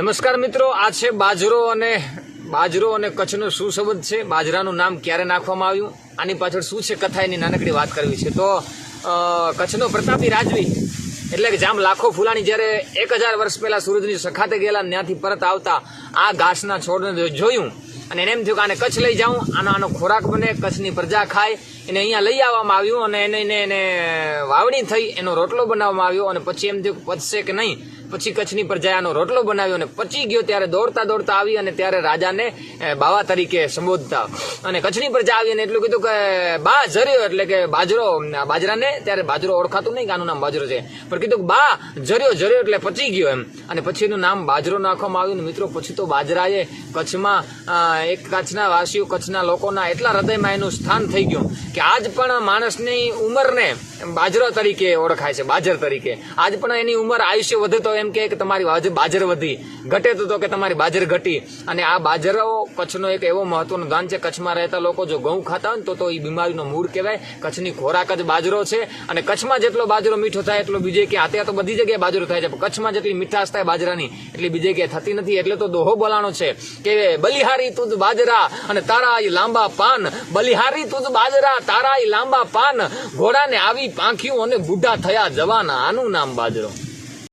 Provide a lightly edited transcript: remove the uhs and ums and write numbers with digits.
નમસ્કાર મિત્રો, આ છે બાજરો અને કચ્છનો શું સંબંધ છે, બાજરાનું નામ ક્યારે નાખવામાં આવ્યું, આની પાછળ શું છે કથા, એની નાનકડી વાત કરવી છે. તો કચ્છનો પ્રતાપી રાજવી એટલે કે જામ લાખો ફૂલાણી જ્યારે 1000 વર્ષ પહેલા સૂરજની સખાતે ગયેલા, ત્યાંથી પરત આવતા આ ઘાસના છોડને જોયું અને એને એમ થયું કે આને કચ્છ લઈ જાઉં, આનો ખોરાક બને, કચ્છની પ્રજા ખાય. એને અહીંયા લઈ આવવામાં આવ્યું અને એને વાવણી થઈ, એનો રોટલો બનાવવામાં આવ્યો અને પછી એમ થયું પચશે કે નહીં. પછી કચ્છની પ્રજાએ આનો રોટલો બનાવ્યો અને પચી ગયો. ત્યારે દોડતા આવી અને ત્યારે રાજાને બાવા તરીકે સંબોધતા અને કચ્છની પ્રજા આવી અને એટલું કીધું કે બા જર્યો, એટલે કે બાજરાને ત્યારે બાજરો ઓળખાતું નહીં કે આનું નામ બાજરો છે, પણ કીધું કે બા જર્યો એટલે પચી ગયો એમ. અને પછી એનું નામ બાજરો નાખવામાં આવ્યું. મિત્રો, પછી તો બાજરાએ કચ્છમાં એક કચ્છના વાસીઓ, કચ્છના લોકોના એટલા હૃદયમાં એનું સ્થાન થઈ ગયું કે આજ પણ માણસની ઉંમરને બાજરો તરીકે ઓળખાય છે, બાજર તરીકે. આજ પણ એની ઉંમર, આયુષ્ય વધે તો એમ કે તમારી બાજર વધી, ઘટે તો કે તમારી બાજર ઘટી. અને આ બાજરો કચ્છનો એક એવો મહત્વનો દાન છે. કચ્છમાં રહેતા લોકો જો ઘઉં ખાતા હોય તો એ બીમારીનો મૂળ કહેવાય. કચ્છની ખોરાક જ બાજરો છે અને કચ્છમાં જેટલો બાજરો મીઠો થાય એટલો બીજે ક્યાં, અત્યારે તો બધી જગ્યાએ બાજરો થાય છે, પણ કચ્છમાં જેટલી મીઠાશ થાય બાજરાની એટલી બીજે ક્યાંય થતી નથી. એટલે તો દોહો બોલાણો છે કે બલિહારી તુજ બાજરા અને તારા લાંબા પાન, બલિહારી તુજ બાજરા તારા લાંબા પાન, ઘોડાને આવી પાંખ્યું અને બુઢા થયા જવાન, આનું નામ બાજરો.